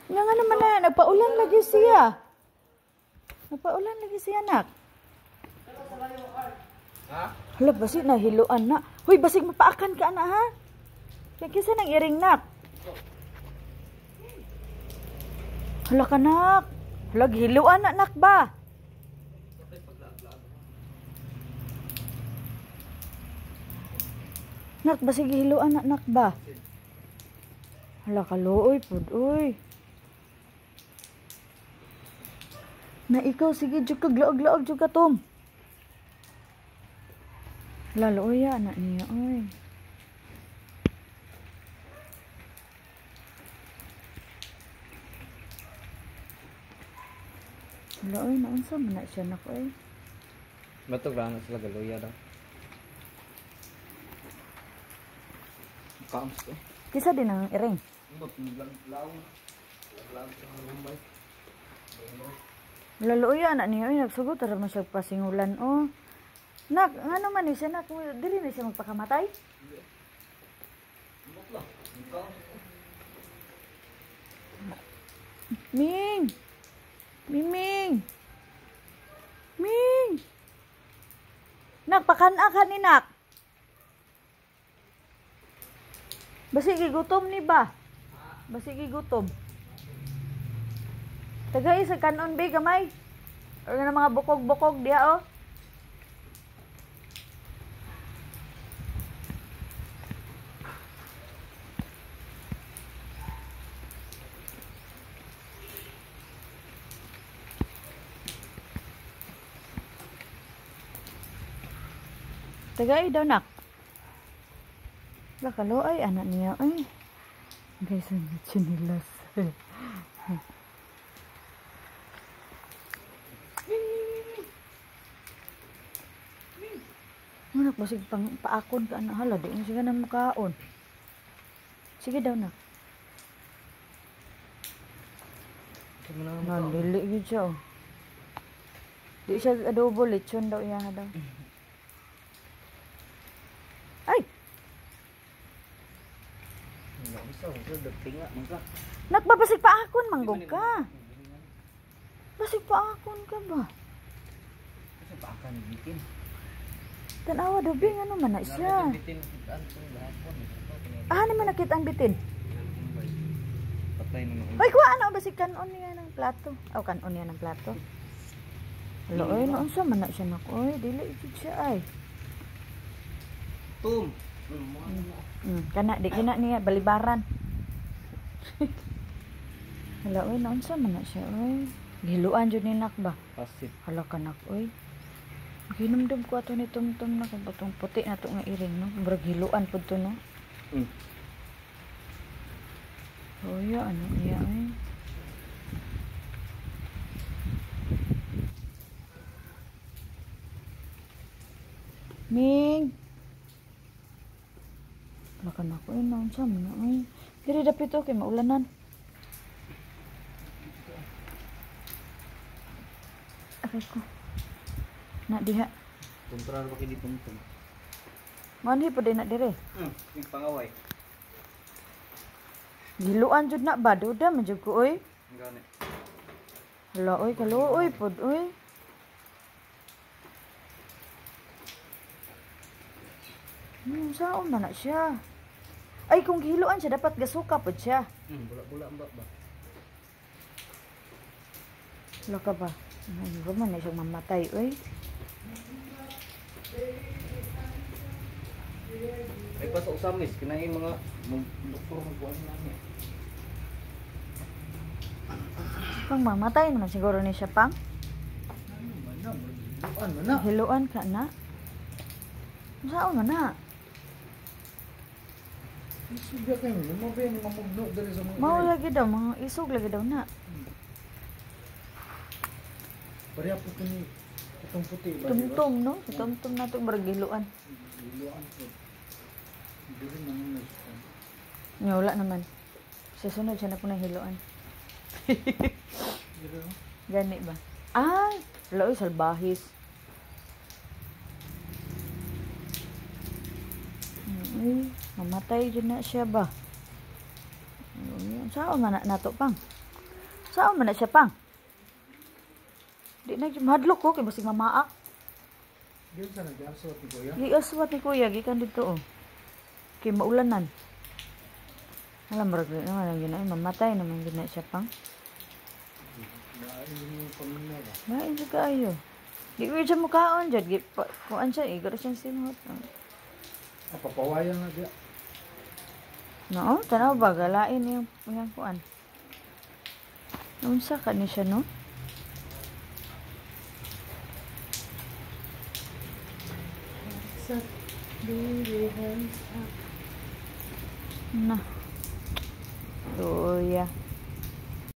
Nga nga naman na, nagpaulan lagi siya. Nagpaulan lagi siya, nak. Ha? Hala, basig na hiluan na. Huy, basig mapaakan ka na, ha? Kaya kisa nang iring, nak. Hala ka, nak. Hala, hiluan na, nak ba? Nak, basig hiluan na, nak ba? Hala ka, looy, pud, uy. Na ikaw, sige, dyan ka, glaog-glaog, dyan ka, Tom. Lalo, oy, anak niya, oy. Lalo, oy, naunsa man na siya, nak, oy. Bato ba na sila galuya daw? Kaams ko. Kisa din ang iring. Lalo, oy, anak niya, oy, nagsugot, tara man siya pasingulan, oh. Nak, ano man siya, nak, dili na siya magpakamatay? Ming! Miming! Ming! Nak, pakana ka ni nak. Basig gutom ni ba? Basig gutom. Tagay sa kanon be gamay. Or nga mga bukog-bukog diha oh. Tagay daw nak. Lakalo ay anak niya ay. Guys, ang chinilas. Anak, basig pang paakon ka anak hala, di sige na makaon. Sige daw nak. Nandili gid siya. Oh. Di siya adobo lechon daw iya daw. Ay. Nagbabasig pa akon manggog ka. Basig pa akon ka ba? Kasi pa akan bitin. Tanawa daw bing ano man na siya. Ah, naman nakita ang bitin. Patay na. Ay, kuha ano basig kanon niya ng plato. Aw kanon niya ng plato. Lo oy, noon sa man na siya nak. Oy, dili jud siya ay. Tum. Kana di kina niya balibaran. Hala oy, noon sa man na siya oy. Giluan jud ni nak ba? Pasit. Hala ka nak oy. Ginumdum ko ato ni tumtum na kung patong puti na to nga iring no. Murag giluan pud to no. Oh ya ano niya ay. Ming. Makan ako eh, naon sa mo na ay. Diri dapit to kay maulanan. Aray ko. Na diha. Kontrol ba kini tumtum? Manhi po din na dire. Yung pangaway. Giluan jud na ba duda man jud ko oy. Gani. Hala oy kaluoy pod oy. Saan man na siya? Ay kung giluan siya dapat gasuka pod siya. Bula-bula ba? Hala ka ba? Ay man na siyang mamatay oy. Ay pa sa usamis kinain mga doktor ng buwan namin. Pang mamatay naman siguro ni siya pang. Mana? Hiluan ka na. Saan man na? Suga kayo, mo ba yung mamugno dali sa mga Mao lagi daw mga isog lagi daw na. Pareha po ito ni itong puti ba? Tumtum no? Tumtum na to murag giluan. Giluan po. Dili naman na siya. Nya wala naman. Sa sunod siya na po hiluan. Gani ba? Ay, wala oy salbahis. Ay, mamatay dyan na siya ba? Saan man nato pang? Saan man na siya pang? Di na mahadlok ko kay basig mamaak. Diyan sa nag-aswat ni Kuya. Giaswat ni kuya gikan dito oh. Kay maulanan. Alam mo rin naman ang ginay mamatay naman gina siya pang. Lain sa kayo. Di ko siya mukhaon dyan. Kuan siya eh. Garo siyang simot. Papawayan na diya. No, tanaw ba? Galain yung kuan. Unsa ka ni siya, no? Na. Luya.